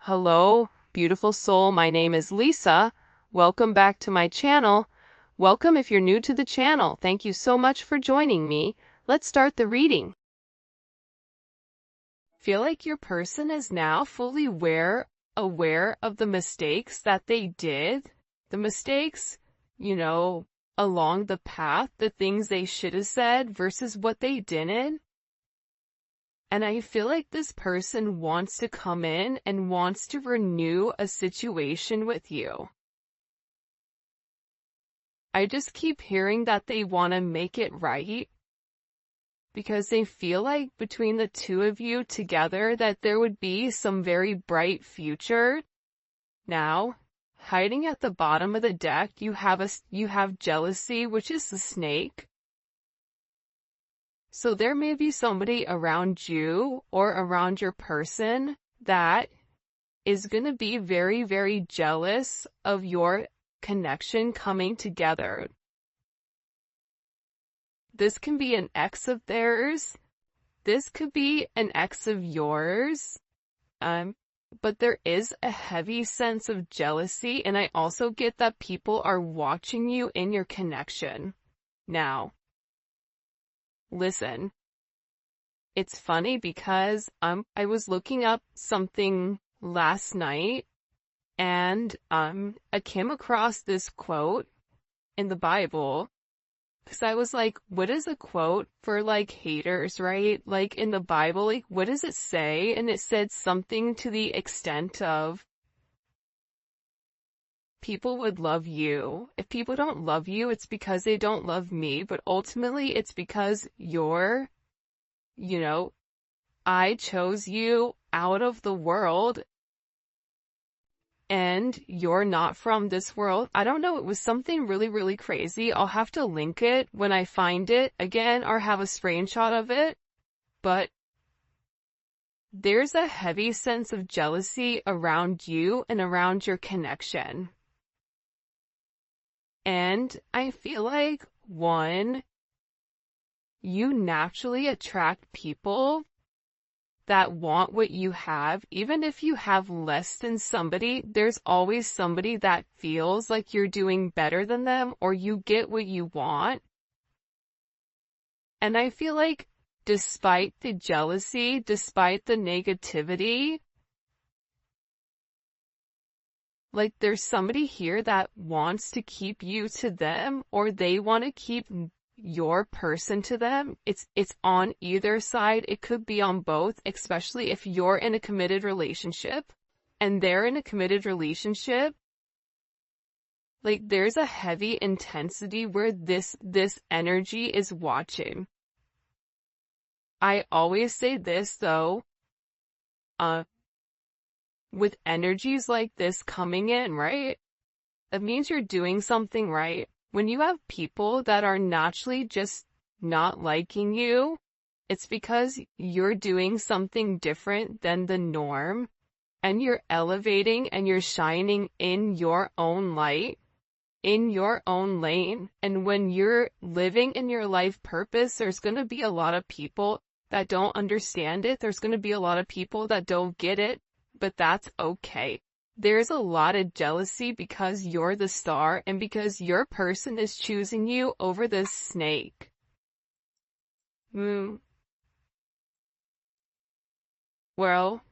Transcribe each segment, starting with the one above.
Hello, beautiful soul. My name is Lisa. Welcome back to my channel. Welcome if you're new to the channel. Thank you so much for joining me. Let's start the reading. Feel like your person is now fully aware of the mistakes that they did. The mistakes, along the path, the things they should have said versus what they didn't. And I feel like this person wants to come in and wants to renew a situation with you. I just keep hearing that they want to make it right because they feel like between the two of you together that there would be some very bright future. Now, hiding at the bottom of the deck, you have jealousy, which is the snake. So there may be somebody around you or around your person that is going to be very, very jealous of your connection coming together. This can be an ex of theirs. This could be an ex of yours. But there is a heavy sense of jealousy, and I also get that people are watching you in your connection. Now, listen, it's funny because I was looking up something last night and I came across this quote in the Bible because I was like, what is a quote for like haters, right? Like in the Bible, like what does it say? And it said something to the extent of, people would love you. If people don't love you, it's because they don't love me, but ultimately it's because I chose you out of the world and you're not from this world. I don't know, it was something really, really crazy. I'll have to link it when I find it again or have a screenshot of it, but there's a heavy sense of jealousy around you and around your connection. And I feel like, one, you naturally attract people that want what you have. Even if you have less than somebody, there's always somebody that feels like you're doing better than them or you get what you want. And I feel like despite the jealousy, despite the negativity, like there's somebody here that wants to keep you to them or they want to keep your person to them. It's on either side. It could be on both, especially if you're in a committed relationship and they're in a committed relationship. Like there's a heavy intensity where this energy is watching. I always say this though, with energies like this coming in, right? It means you're doing something right. When you have people that are naturally just not liking you, it's because you're doing something different than the norm, and you're elevating and you're shining in your own light, in your own lane. And when you're living in your life purpose, there's going to be a lot of people that don't understand it. There's going to be a lot of people that don't get it. But that's okay. There's a lot of jealousy because you're the star and because your person is choosing you over this snake. Well,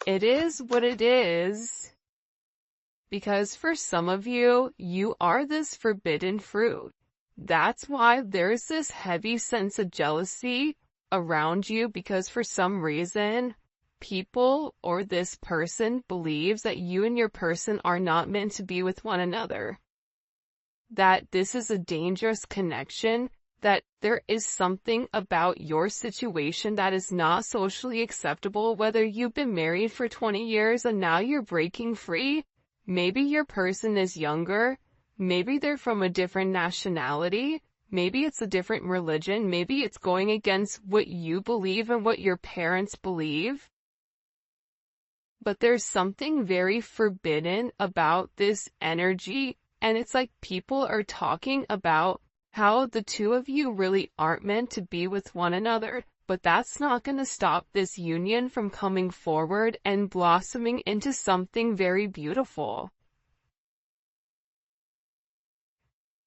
it is what it is because for some of you, you are this forbidden fruit. That's why there's this heavy sense of jealousy around you because for some reason, people or this person believes that you and your person are not meant to be with one another. That this is a dangerous connection, that there is something about your situation that is not socially acceptable, whether you've been married for 20 years and now you're breaking free. Maybe your person is younger. Maybe they're from a different nationality. Maybe it's a different religion. Maybe it's going against what you believe and what your parents believe. But there's something very forbidden about this energy. And it's like people are talking about how the two of you really aren't meant to be with one another. but that's not going to stop this union from coming forward and blossoming into something very beautiful.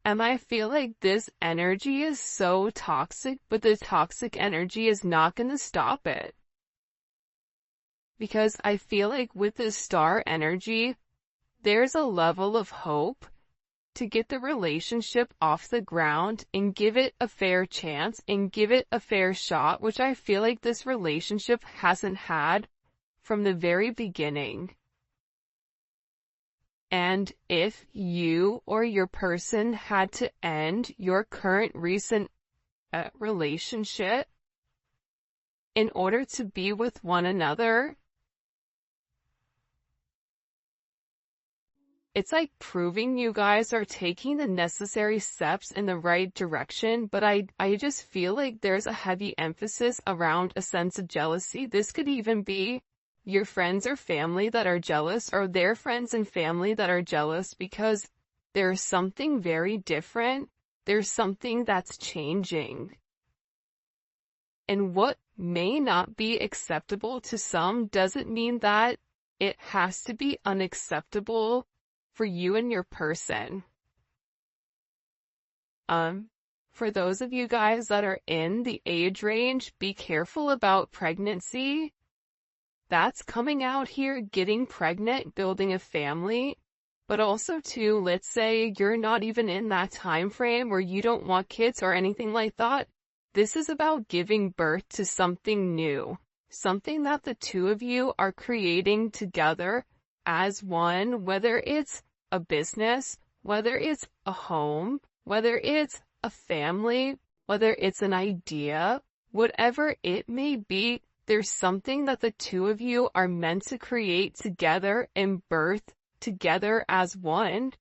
And I feel like this energy is so toxic, but the toxic energy is not going to stop it. Because I feel like with this star energy, there's a level of hope to get the relationship off the ground and give it a fair chance and give it a fair shot, which I feel like this relationship hasn't had from the very beginning. And if you or your person had to end your current recent relationship in order to be with one another, it's like proving you guys are taking the necessary steps in the right direction, but I just feel like there's a heavy emphasis around a sense of jealousy. This could even be your friends or family that are jealous, or their friends and family that are jealous, because there's something very different. There's something that's changing. And what may not be acceptable to some doesn't mean that it has to be unacceptable for you and your person. For those of you guys that are in the age range, be careful about pregnancy. That's coming out here, getting pregnant, building a family. But also too, let's say you're not even in that time frame where you don't want kids or anything like that. This is about giving birth to something new, something that the two of you are creating together as one, whether it's a business, whether it's a home, whether it's a family, whether it's an idea, whatever it may be. There's something that the two of you are meant to create together and birth together as one.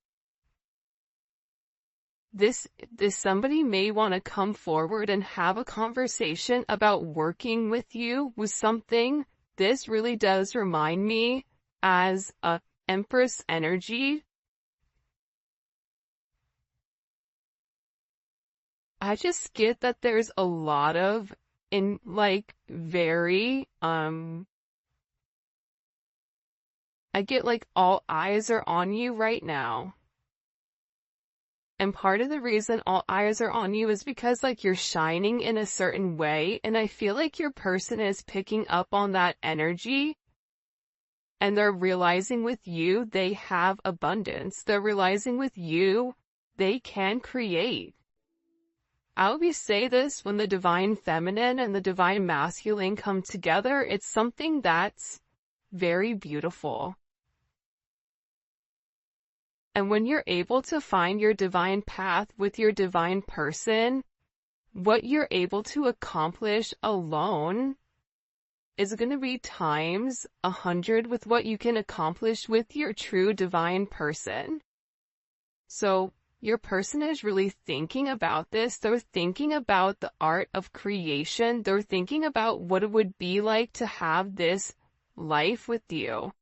This somebody may want to come forward and have a conversation about working with you with something. This really does remind me as a Empress energy. I just get that there's a lot of very, I get like all eyes are on you right now. And part of the reason all eyes are on you is because like you're shining in a certain way, and I feel like your person is picking up on that energy, and they're realizing with you they have abundance. They're realizing with you they can create. I always say this, when the divine feminine and the divine masculine come together, it's something that's very beautiful. And when you're able to find your divine path with your divine person, what you're able to accomplish alone is going to be times 100 with what you can accomplish with your true divine person. So your person is really thinking about this. They're thinking about the art of creation. They're thinking about what it would be like to have this life with you.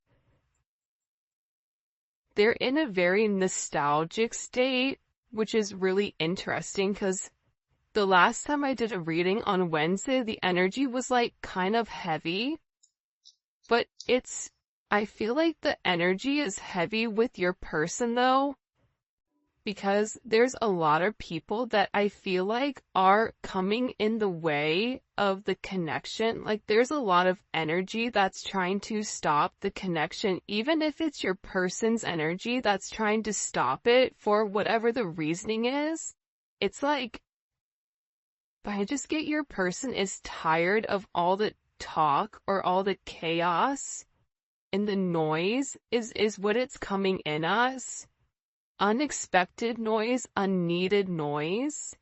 They're in a very nostalgic state, which is really interesting because the last time I did a reading on Wednesday, the energy was like kind of heavy, but I feel like the energy is heavy with your person though, because there's a lot of people that I feel like are coming in the way of the connection. Like there's a lot of energy that's trying to stop the connection, even if it's your person's energy that's trying to stop it for whatever the reasoning is. It's like, but I just get your person is tired of all the talk or all the chaos, and the noise is what it's coming in us. Unexpected noise, unneeded noise.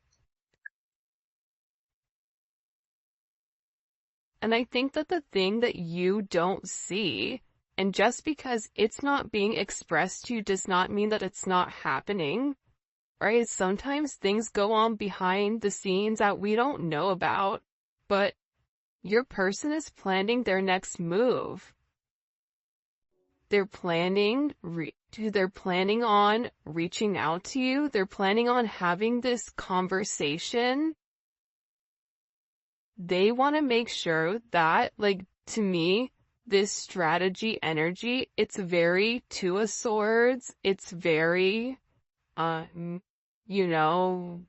And I think that the thing that you don't see, and just because it's not being expressed to you does not mean that it's not happening, right? Sometimes things go on behind the scenes that we don't know about, but your person is planning their next move. They're planning on reaching out to you. They're planning on having this conversation they want to make sure that, like, to me, this strategy energy, it's very Two of Swords. It's very, you know,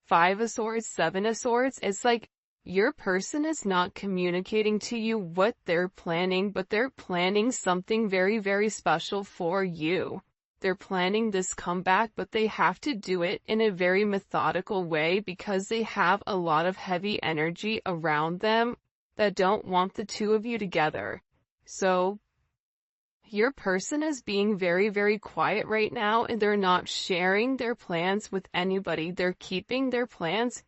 Five of Swords, Seven of Swords. It's like your person is not communicating to you what they're planning, but they're planning something very, very special for you. They're planning this comeback, but they have to do it in a very methodical way because they have a lot of heavy energy around them that don't want the two of you together. So your person is being very, very quiet right now, and they're not sharing their plans with anybody. They're keeping their plans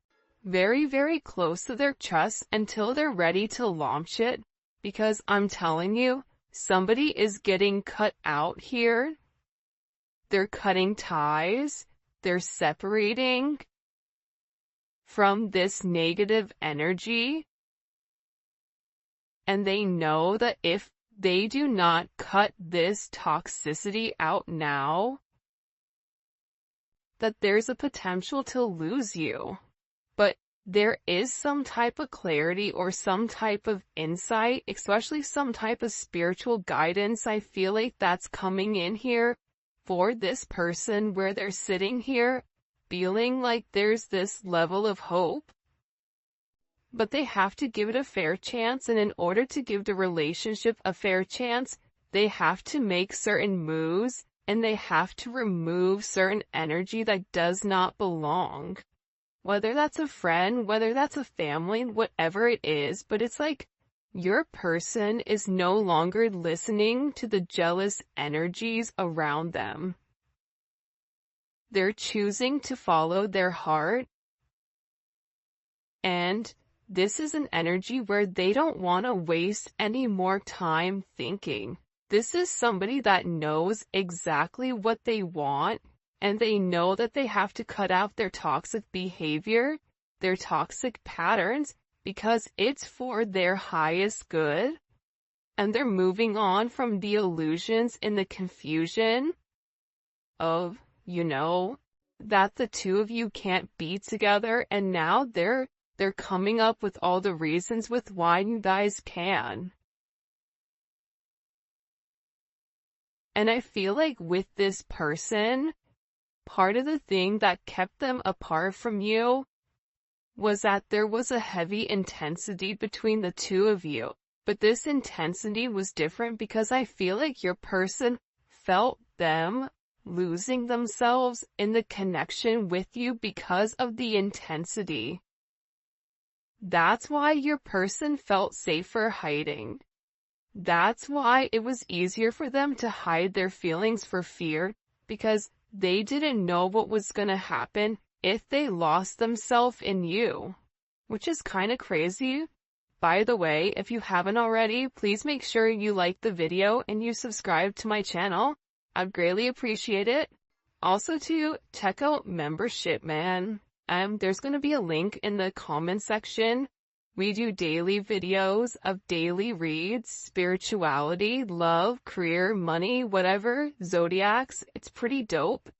very, very close to their chest until they're ready to launch it, because I'm telling you, somebody is getting cut out here. They're cutting ties. They're separating from this negative energy. And they know that if they do not cut this toxicity out now, that there's a potential to lose you. But there is some type of clarity or some type of insight, especially some type of spiritual guidance. I feel like that's coming in here for this person, where they're sitting here feeling like there's this level of hope. But they have to give it a fair chance, and in order to give the relationship a fair chance, they have to make certain moves, and they have to remove certain energy that does not belong. Whether that's a friend, whether that's a family, whatever it is, but it's like your person is no longer listening to the jealous energies around them. They're choosing to follow their heart, and this is an energy where they don't want to waste any more time thinking. This is somebody that knows exactly what they want, and they know that they have to cut out their toxic behavior, their toxic patterns, because it's for their highest good. And they're moving on from the illusions and the confusion of, that the two of you can't be together, and now they're coming up with all the reasons with why you guys can. And I feel like with this person, part of the thing that kept them apart from you was that there was a heavy intensity between the two of you. But this intensity was different because I feel like your person felt them losing themselves in the connection with you because of the intensity. That's why your person felt safer hiding. That's why it was easier for them to hide their feelings for fear, because they didn't know what was gonna happen if they lost themselves in you. Which is kinda crazy. By the way, if you haven't already, please make sure you like the video and you subscribe to my channel. I'd greatly appreciate it. Also to check out membership, man. There's gonna be a link in the comment section. We do daily videos of daily reads, spirituality, love, career, money, whatever, zodiacs. It's pretty dope.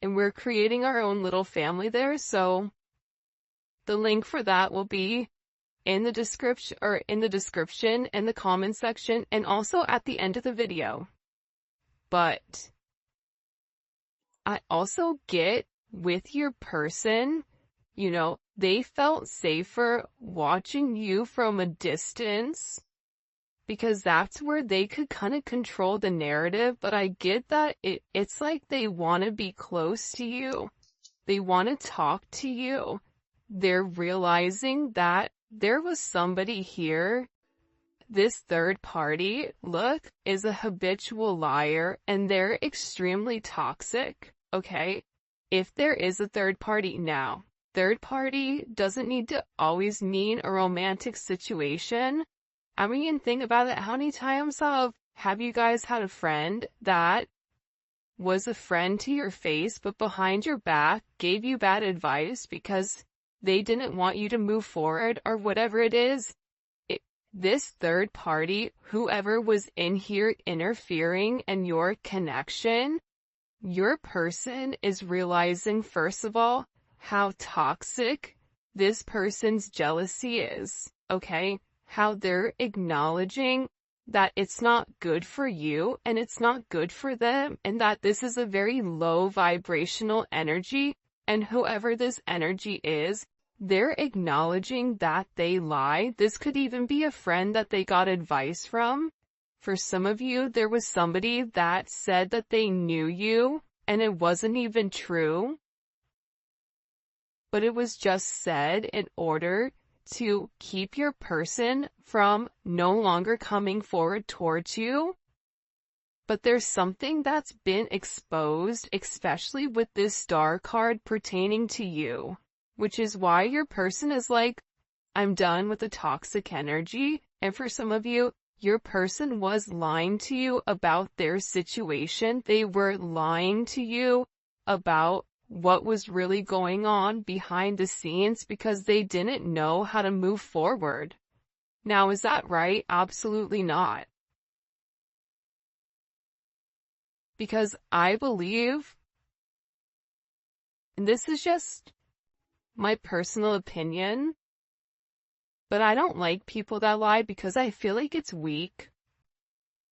And we're creating our own little family there, so the link for that will be in the description in the comment section, and also at the end of the video. But I also get with your person, they felt safer watching you from a distance because that's where they could kind of control the narrative. But I get that it's like they want to be close to you. They want to talk to you. They're realizing that there was somebody here. This third party, look, is a habitual liar, and they're extremely toxic, okay? If there is a third party now, third party doesn't need to always mean a romantic situation. I mean, think about it. How many times have you guys had a friend that was a friend to your face, but behind your back gave you bad advice because they didn't want you to move forward or whatever it is? This third party, whoever was in here interfering in your connection, your person is realizing, first of all, how toxic this person's jealousy is, okay? How they're acknowledging that it's not good for you and it's not good for them, and that this is a very low vibrational energy, and whoever this energy is, they're acknowledging that they lie. This could even be a friend that they got advice from. For some of you, there was somebody that said that they knew you, and it wasn't even true. But it was just said in order to keep your person from no longer coming forward towards you. But there's something that's been exposed, especially with this star card pertaining to you, which is why your person is like, I'm done with the toxic energy. And for some of you, your person was lying to you about their situation. They were lying to you about what was really going on behind the scenes because they didn't know how to move forward. Now, is that right? Absolutely not. Because I believe, and this is just my personal opinion, but I don't like people that lie because I feel like it's weak.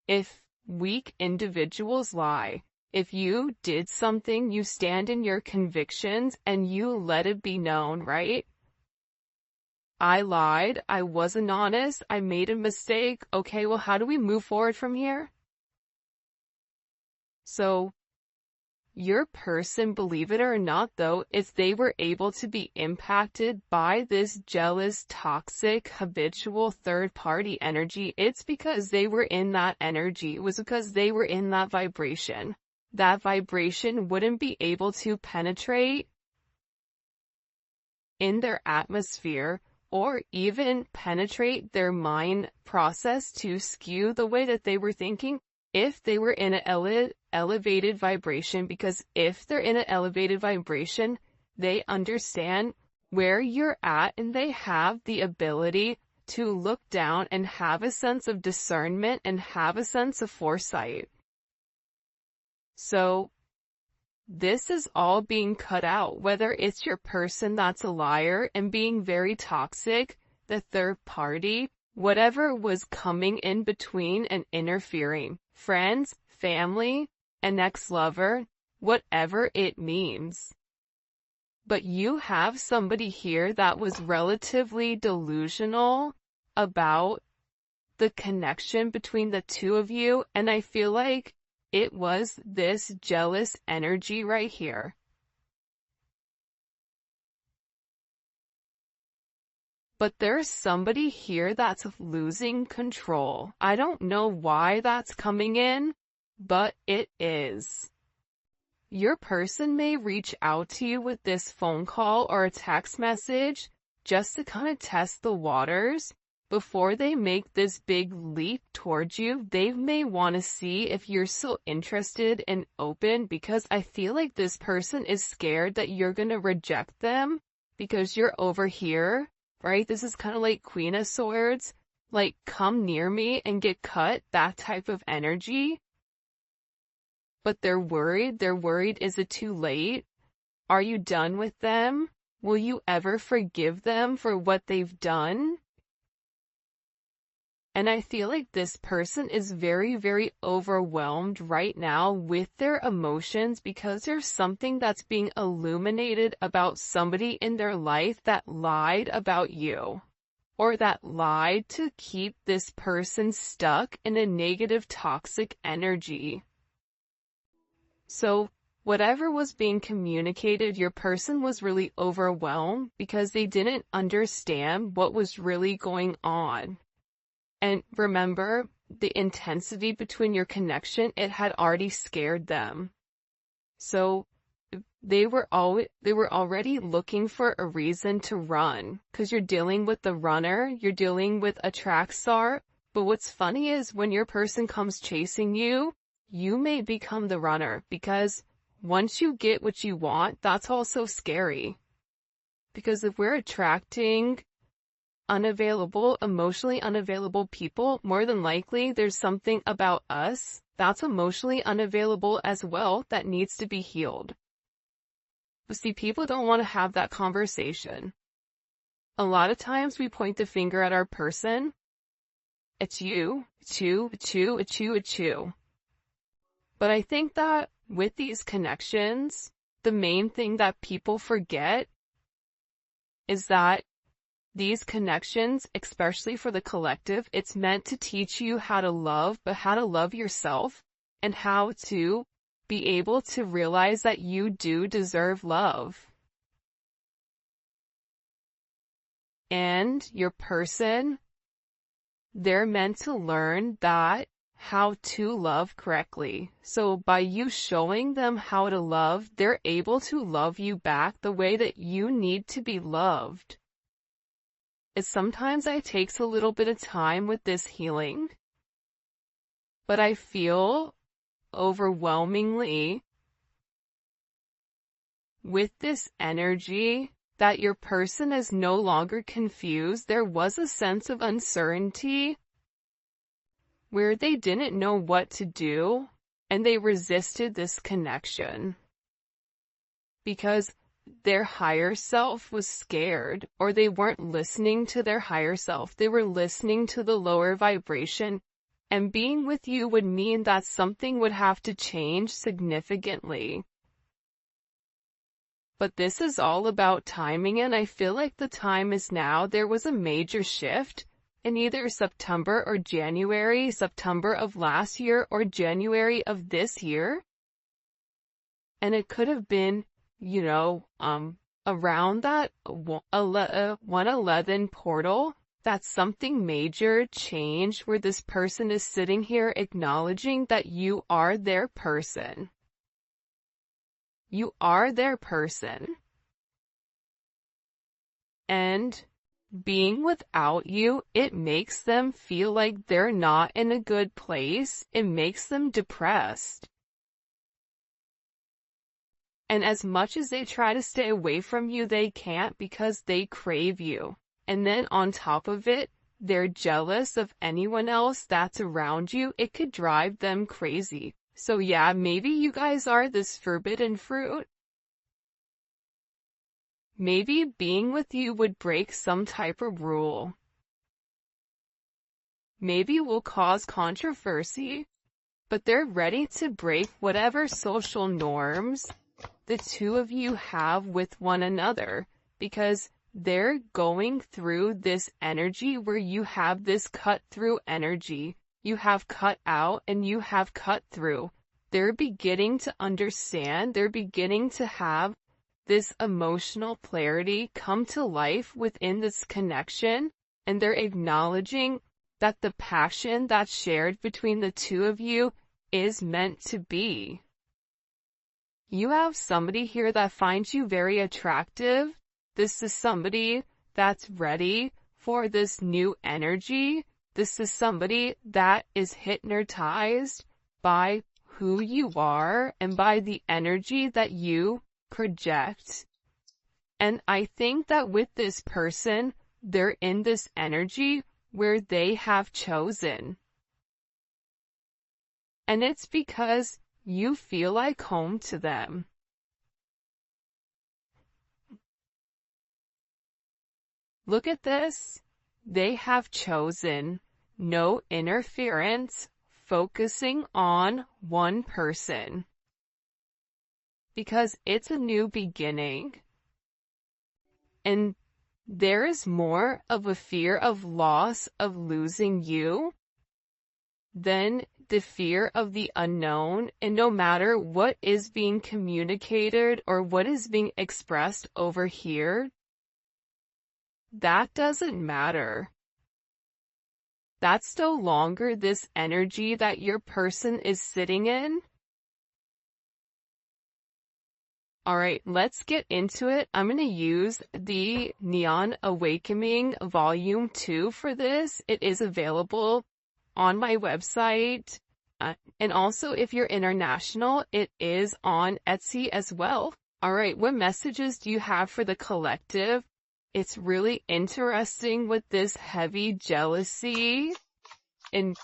If weak individuals lie, if you did something, you stand in your convictions and you let it be known, right? I lied, I wasn't honest, I made a mistake. Okay, well, how do we move forward from here? So, your person, believe it or not though, if they were able to be impacted by this jealous, toxic, habitual third-party energy, it's because they were in that energy. It was because they were in that vibration. That vibration wouldn't be able to penetrate in their atmosphere or even penetrate their mind process to skew the way that they were thinking if they were in an elevated vibration, because if they're in an elevated vibration, they understand where you're at and they have the ability to look down and have a sense of discernment and have a sense of foresight. So this is all being cut out, whether it's your person that's a liar and being very toxic, the third party, whatever was coming in between and interfering, friends, family, an ex-lover, whatever it means. But you have somebody here that was relatively delusional about the connection between the two of you, and I feel like it was this jealous energy right here. But there's somebody here that's losing control. I don't know why that's coming in, but it is. Your person may reach out to you with this phone call or a text message just to kind of test the waters. Before they make this big leap towards you, they may want to see if you're still interested and open, because I feel like this person is scared that you're going to reject them because you're over here, right? This is kind of like Queen of Swords, like come near me and get cut, that type of energy. But they're worried. They're worried, is it too late? Are you done with them? Will you ever forgive them for what they've done? And I feel like this person is very, very overwhelmed right now with their emotions because there's something that's being illuminated about somebody in their life that lied about you, or that lied to keep this person stuck in a negative, toxic energy. So whatever was being communicated, your person was really overwhelmed because they didn't understand what was really going on. And remember, the intensity between your connection, it had already scared them. So they were already looking for a reason to run, because you're dealing with the runner, you're dealing with a track star. But what's funny is when your person comes chasing you, you may become the runner, because once you get what you want, that's also scary. Because if we're attracting emotionally unavailable people, more than likely there's something about us that's emotionally unavailable as well that needs to be healed. But see, people don't want to have that conversation. A lot of times we point the finger at our person. It's you, it's you, it's you, it's you, it's you. But I think that with these connections, the main thing that people forget is that these connections, especially for the collective, it's meant to teach you how to love, but how to love yourself and how to be able to realize that you do deserve love. And your person, they're meant to learn that how to love correctly. So by you showing them how to love, they're able to love you back the way that you need to be loved. Sometimes it takes a little bit of time with this healing, but I feel overwhelmingly with this energy that your person is no longer confused. There was a sense of uncertainty where they didn't know what to do, and they resisted this connection because their higher self was scared, or they weren't listening to their higher self. They were listening to the lower vibration, and being with you would mean that something would have to change significantly. But this is all about timing, and I feel like the time is now. There was a major shift in either September or January, September of last year or January of this year. And it could have been, around that 111 portal, that something major changed where this person is sitting here acknowledging that you are their person. You are their person. And being without you, it makes them feel like they're not in a good place. It makes them depressed. And as much as they try to stay away from you, they can't because they crave you. And then on top of it, they're jealous of anyone else that's around you. It could drive them crazy. So yeah, maybe you guys are this forbidden fruit. Maybe being with you would break some type of rule. Maybe it will cause controversy, but they're ready to break whatever social norms the two of you have with one another, because they're going through this energy where you have this cut through energy. You have cut out and you have cut through. They're beginning to understand, they're beginning to have this emotional clarity come to life within this connection, and they're acknowledging that the passion that's shared between the two of you is meant to be. You have somebody here that finds you very attractive. This is somebody that's ready for this new energy. This is somebody that is hypnotized by who you are and by the energy that you project. And I think that with this person, they're in this energy where they have chosen. And it's because you feel like home to them. Look at this. They have chosen no interference, focusing on one person. Because it's a new beginning. And there is more of a fear of loss, of losing you, than the fear of the unknown. And no matter what is being communicated or what is being expressed over here, that doesn't matter. That's no longer this energy that your person is sitting in. Alright, let's get into it. I'm going to use the Neon Awakening Volume 2 for this. It is available on my website. And also, if you're international, it is on Etsy as well. Alright, what messages do you have for the collective? It's really interesting with this heavy jealousy in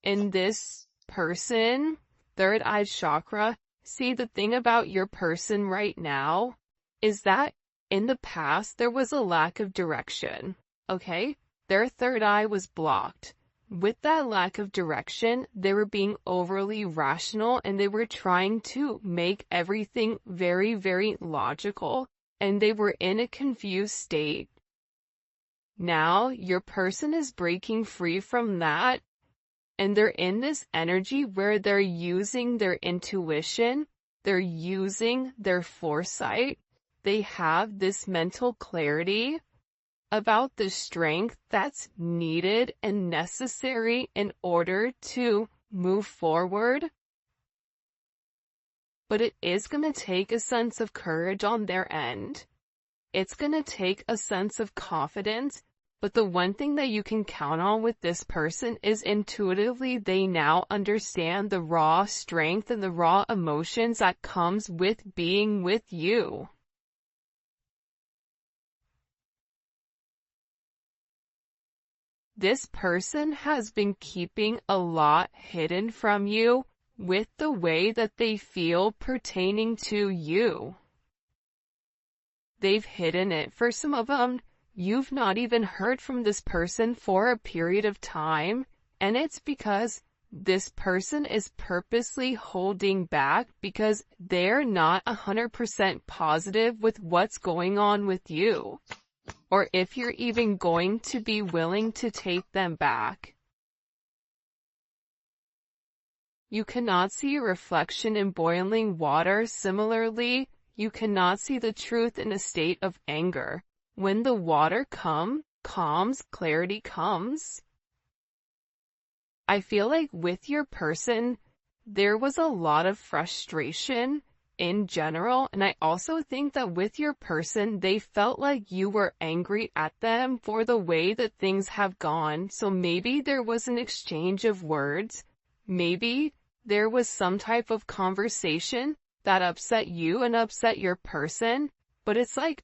this person, third eye chakra. See, the thing about your person right now is that In the past, there was a lack of direction, okay? Their third eye was blocked. With that lack of direction, they were being overly rational and they were trying to make everything very, very logical, and they were in a confused state. Now, your person is breaking free from that, and they're in this energy where they're using their intuition, they're using their foresight, they have this mental clarity about the strength that's needed and necessary in order to move forward. But it is going to take a sense of courage on their end. It's going to take a sense of confidence. But the one thing that you can count on with this person is intuitively they now understand the raw strength and the raw emotions that comes with being with you. This person has been keeping a lot hidden from you with the way that they feel pertaining to you. They've hidden it. For some of them, you've not even heard from this person for a period of time, and it's because this person is purposely holding back because they're not 100% positive with what's going on with you, or if you're even going to be willing to take them back. You cannot see a reflection in boiling water. Similarly, you cannot see the truth in a state of anger. When the water calms, clarity comes. I feel like with your person, there was a lot of frustration in general, and I also think that with your person, they felt like you were angry at them for the way that things have gone. So maybe there was an exchange of words. Maybe there was some type of conversation that upset you and upset your person, but it's like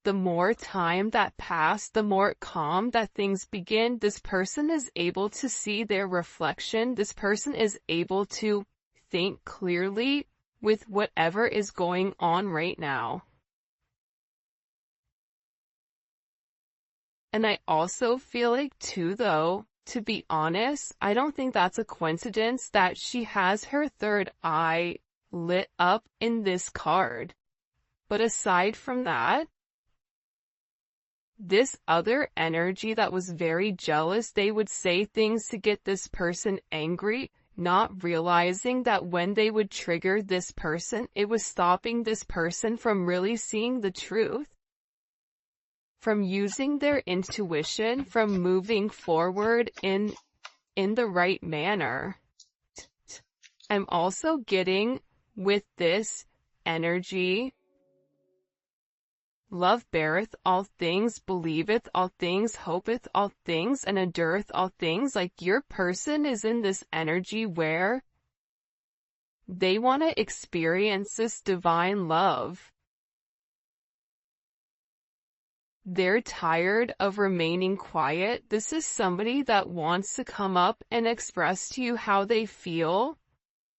the more time that passed, the more calm that things begin. This person is able to see their reflection. This person is able to think clearly with whatever is going on right now. And I also feel like too, though, to be honest, I don't think that's a coincidence that she has her third eye lit up in this card. But aside from that, this other energy that was very jealous, they would say things to get this person angry, not realizing that when they would trigger this person, it was stopping this person from really seeing the truth, from using their intuition, from moving forward in the right manner. I'm also getting with this energy, love beareth all things, believeth all things, hopeth all things, and endureth all things. Like your person is in this energy where they want to experience this divine love. They're tired of remaining quiet. This is somebody that wants to come up and express to you how they feel,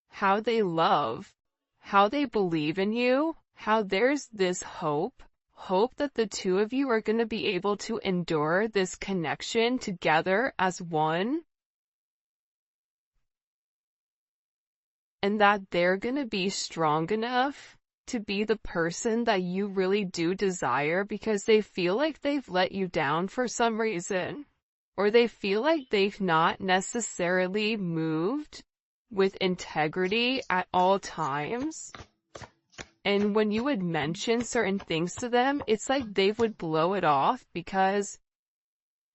how they love, how they believe in you, how there's this hope that the two of you are going to be able to endure this connection together as one, and that they're going to be strong enough to be the person that you really do desire because they feel like they've let you down for some reason, or they feel like they've not necessarily moved with integrity at all times. And when you would mention certain things to them, it's like they would blow it off because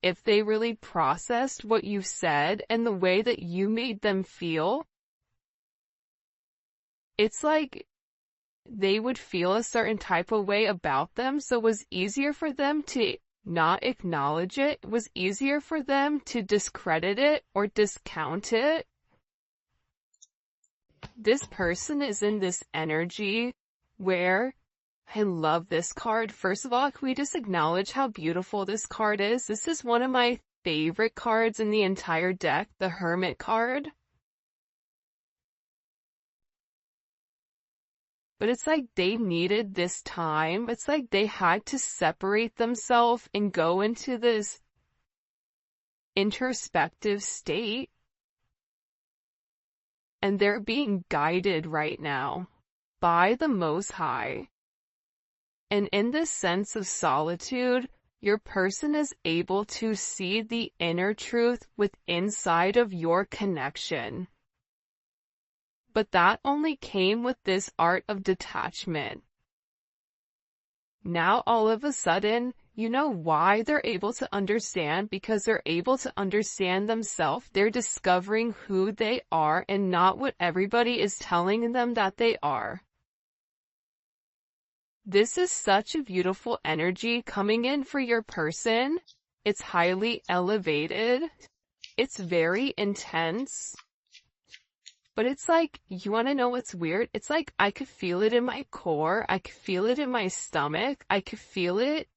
if they really processed what you said and the way that you made them feel, it's like they would feel a certain type of way about them. So it was easier for them to not acknowledge it. It was easier for them to discredit it or discount it. This person is in this energy where I love this card. First of all, can we just acknowledge how beautiful this card is? This is one of my favorite cards in the entire deck, the Hermit card. But it's like they needed this time. It's like they had to separate themselves and go into this introspective state. And they're being guided right now by the Most High. And in this sense of solitude, your person is able to see the inner truth inside of your connection. But that only came with this art of detachment. Now all of a sudden, you know why they're able to understand? Because they're able to understand themselves. They're discovering who they are and not what everybody is telling them that they are. This is such a beautiful energy coming in for your person. It's highly elevated. It's very intense. But it's like, you want to know what's weird? It's like I could feel it in my core. I could feel it in my stomach. I could feel it.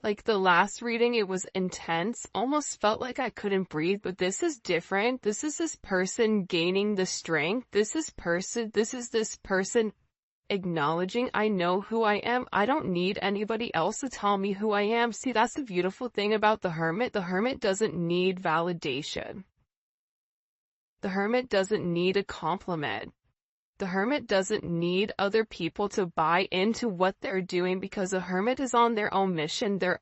Like the last reading, it was intense. Almost felt like I couldn't breathe, but this is different. This is this person gaining the strength. This is this person acknowledging, I know who I am. I don't need anybody else to tell me who I am. See, that's the beautiful thing about the Hermit. The Hermit doesn't need validation. The Hermit doesn't need a compliment. The Hermit doesn't need other people to buy into what they're doing, because the Hermit is on their own mission. They're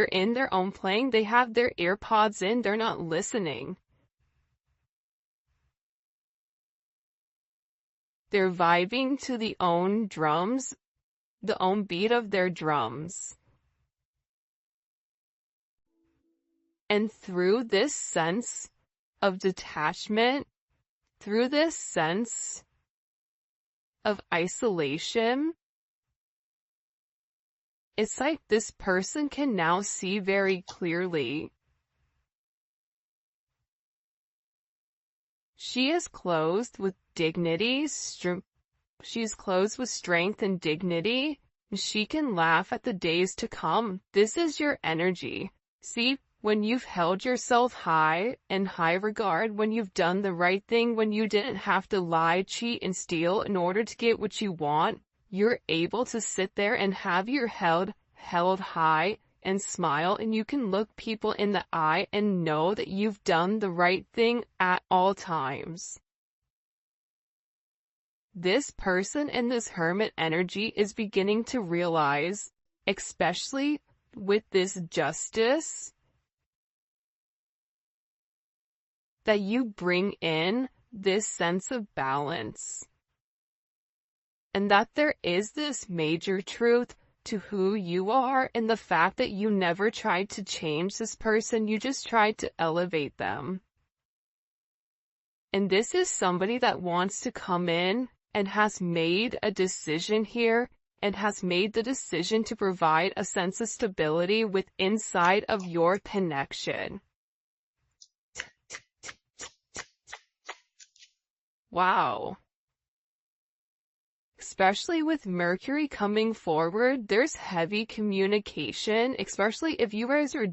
in their own plane. They have their earpods in. They're not listening. They're vibing to the own drums, the own beat of their drums. And through this sense of detachment, through this sense of isolation, it's like this person can now see very clearly. She is clothed with dignity, she's clothed with strength and dignity. She can laugh at the days to come. This is your energy. See, when you've held yourself high in high regard, when you've done the right thing, when you didn't have to lie, cheat, and steal in order to get what you want, you're able to sit there and have your head held high and smile, and you can look people in the eye and know that you've done the right thing at all times. This person in this Hermit energy is beginning to realize, especially with this justice, that you bring in this sense of balance. And that there is this major truth to who you are, and the fact that you never tried to change this person, you just tried to elevate them. And this is somebody that wants to come in and has made a decision here, and has made the decision to provide a sense of stability inside of your connection. Wow. Especially with Mercury coming forward, there's heavy communication, especially if you guys are